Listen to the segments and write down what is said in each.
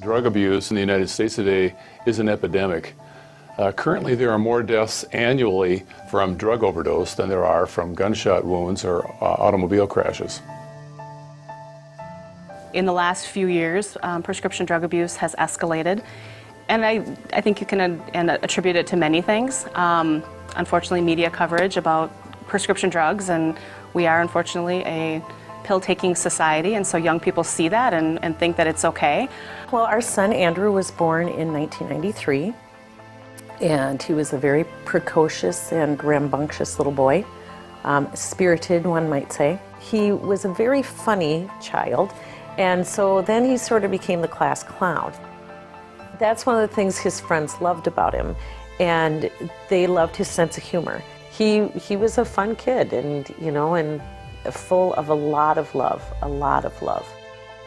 Drug abuse in the United States today is an epidemic. Currently, there are more deaths annually from drug overdose than there are from gunshot wounds or automobile crashes. In the last few years, prescription drug abuse has escalated, and I think you can attribute it to many things. Unfortunately, media coverage about prescription drugs, and we are unfortunately a pill-taking society, and so young people see that and think that it's okay. Well, our son Andrew was born in 1993, and he was a very precocious and rambunctious little boy, spirited, one might say. He was a very funny child, and so then he sort of became the class clown. That's one of the things his friends loved about him, and they loved his sense of humor. He was a fun kid, and and full of a lot of love.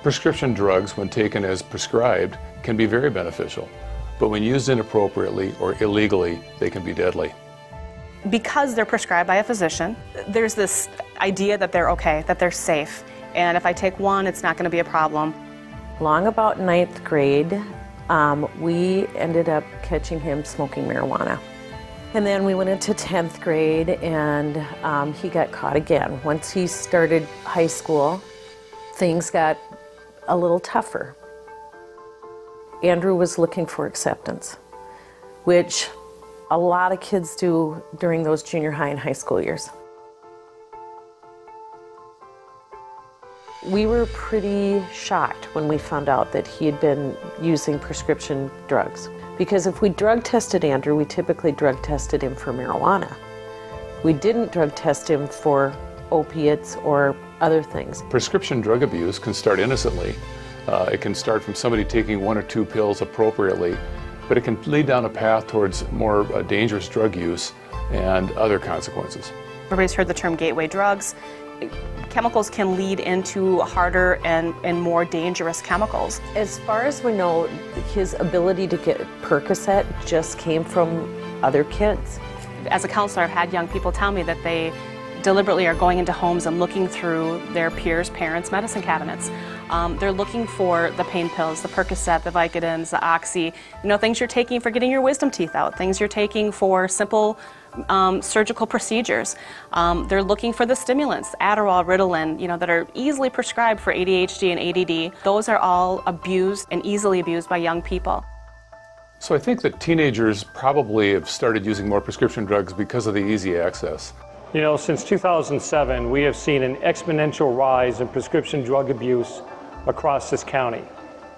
Prescription drugs, when taken as prescribed, can be very beneficial, but when used inappropriately or illegally, they can be deadly. Because they're prescribed by a physician, there's this idea that they're okay, that they're safe, and if I take one, it's not going to be a problem. Long about 9th grade, we ended up catching him smoking marijuana. And then we went into 10th grade, and he got caught again. Once he started high school, things got a little tougher. Andrew was looking for acceptance, which a lot of kids do during those junior high and high school years. We were pretty shocked when we found out that he had been using prescription drugs. Because if we drug tested Andrew, we typically drug tested him for marijuana. We didn't drug test him for opiates or other things. Prescription drug abuse can start innocently. It can start from somebody taking 1 or 2 pills appropriately, but it can lead down a path towards more dangerous drug use and other consequences. Everybody's heard the term gateway drugs. Chemicals can lead into harder and more dangerous chemicals. As far as we know, his ability to get Percocet just came from other kids. As a counselor, I've had young people tell me that they deliberately are going into homes and looking through their peers' parents' medicine cabinets. They're looking for the pain pills, the Percocet, the Vicodins, the Oxy, things you're taking for getting your wisdom teeth out, things you're taking for simple surgical procedures. They're looking for the stimulants, Adderall, Ritalin, that are easily prescribed for ADHD and ADD. Those are all abused and easily abused by young people. So I think that teenagers probably have started using more prescription drugs because of the easy access. Since 2007, we have seen an exponential rise in prescription drug abuse across this county.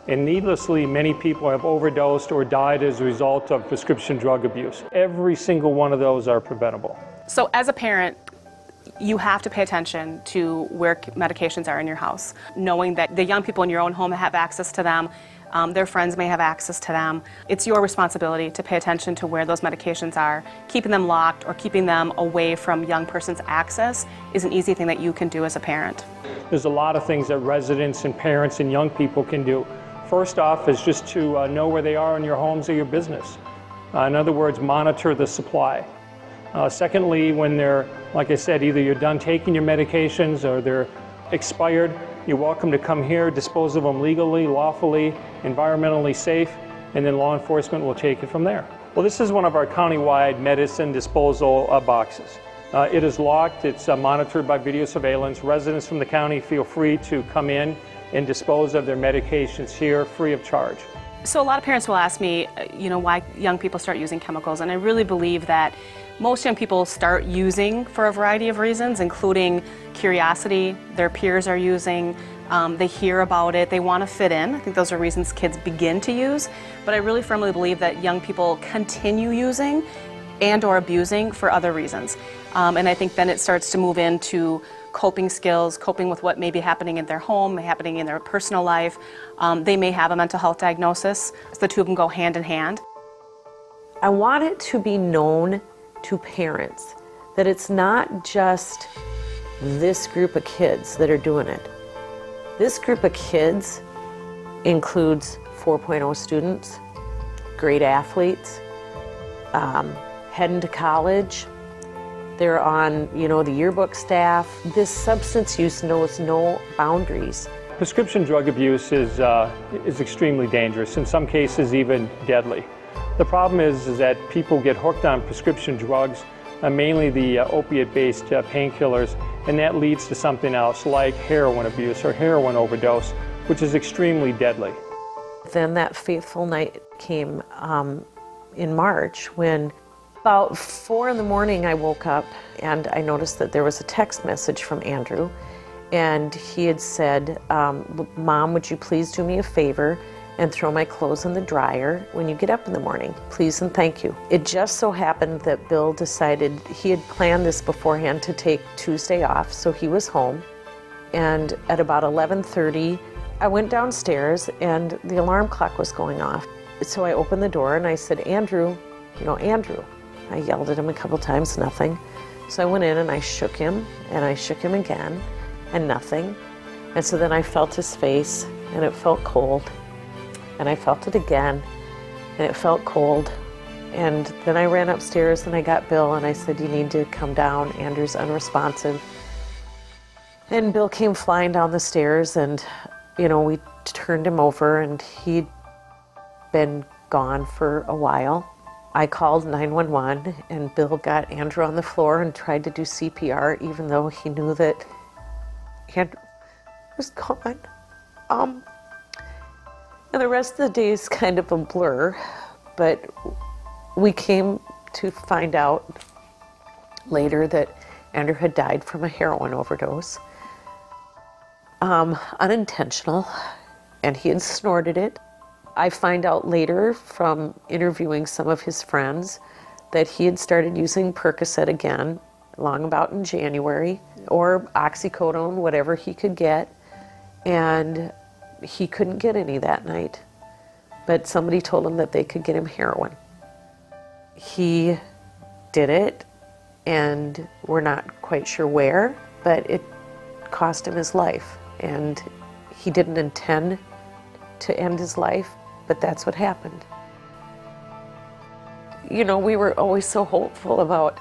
And needlessly, many people have overdosed or died as a result of prescription drug abuse. Every single one of those are preventable. So as a parent, you have to pay attention to where medications are in your house, knowing that the young people in your own home have access to them. Their friends may have access to them. It's your responsibility to pay attention to where those medications are. Keeping them locked or keeping them away from young person's access is an easy thing that you can do as a parent. There's a lot of things that residents and parents and young people can do. First off is just to know where they are in your homes or your business. In other words, monitor the supply. Secondly, when they're, like I said, either you're done taking your medications or they're expired, you're welcome to come here, dispose of them legally, lawfully, environmentally safe, and then law enforcement will take it from there. Well, this is one of our countywide medicine disposal boxes. It is locked, it's monitored by video surveillance. Residents from the county feel free to come in and dispose of their medications here free of charge. So a lot of parents will ask me, why young people start using chemicals, and I really believe that most young people start using for a variety of reasons, including curiosity, their peers are using, they hear about it, they want to fit in. I think those are reasons kids begin to use, but I really firmly believe that young people continue using and or abusing for other reasons. And I think then it starts to move into coping skills, coping with what may be happening in their home, happening in their personal life. They may have a mental health diagnosis. So the two of them go hand in hand. I want it to be known to parents that it's not just this group of kids that are doing it. This group of kids includes 4.0 students, great athletes, heading to college. They're on, the yearbook staff. This substance use knows no boundaries. Prescription drug abuse is extremely dangerous, in some cases even deadly. The problem is that people get hooked on prescription drugs, mainly the opiate-based painkillers, and that leads to something else like heroin abuse or heroin overdose, which is extremely deadly. Then that fateful night came in March when about 4 in the morning I woke up and I noticed that there was a text message from Andrew, and he had said, Mom, would you please do me a favor and throw my clothes in the dryer when you get up in the morning, please and thank you. It just so happened that Bill decided, he had planned this beforehand, to take Tuesday off, so he was home. And at about 11:30, I went downstairs and the alarm clock was going off. So I opened the door and I said, Andrew, Andrew. I yelled at him a couple times, nothing. So I went in and I shook him and I shook him again and nothing. And so then I felt his face and it felt cold. And I felt it again, and it felt cold. And then I ran upstairs and I got Bill and I said, you need to come down, Andrew's unresponsive. And Bill came flying down the stairs and, we turned him over and he'd been gone for a while. I called 911 and Bill got Andrew on the floor and tried to do CPR even though he knew that Andrew was gone. And the rest of the day is kind of a blur, but we came to find out later that Andrew had died from a heroin overdose, unintentional, and he had snorted it. I find out later from interviewing some of his friends that he had started using Percocet again, long about in January, or oxycodone, whatever he could get, and he couldn't get any that night, but somebody told him that they could get him heroin. He did it, and we're not quite sure where, but it cost him his life, and he didn't intend to end his life, but that's what happened. We were always so hopeful about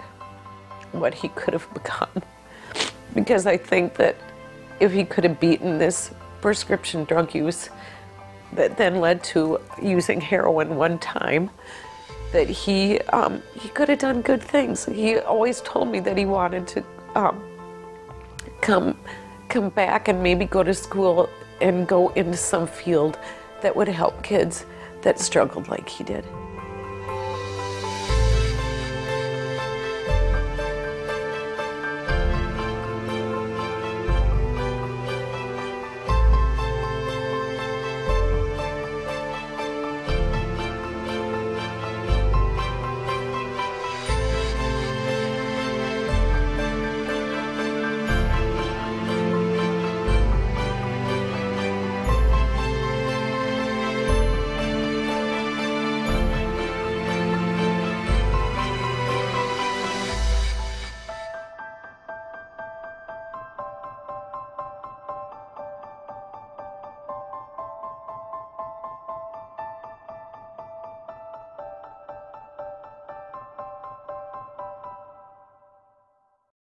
what he could have become, because I think that if he could have beaten this prescription drug use that then led to using heroin one time, that he could have done good things. He always told me that he wanted to come back and maybe go to school and go into some field that would help kids that struggled like he did.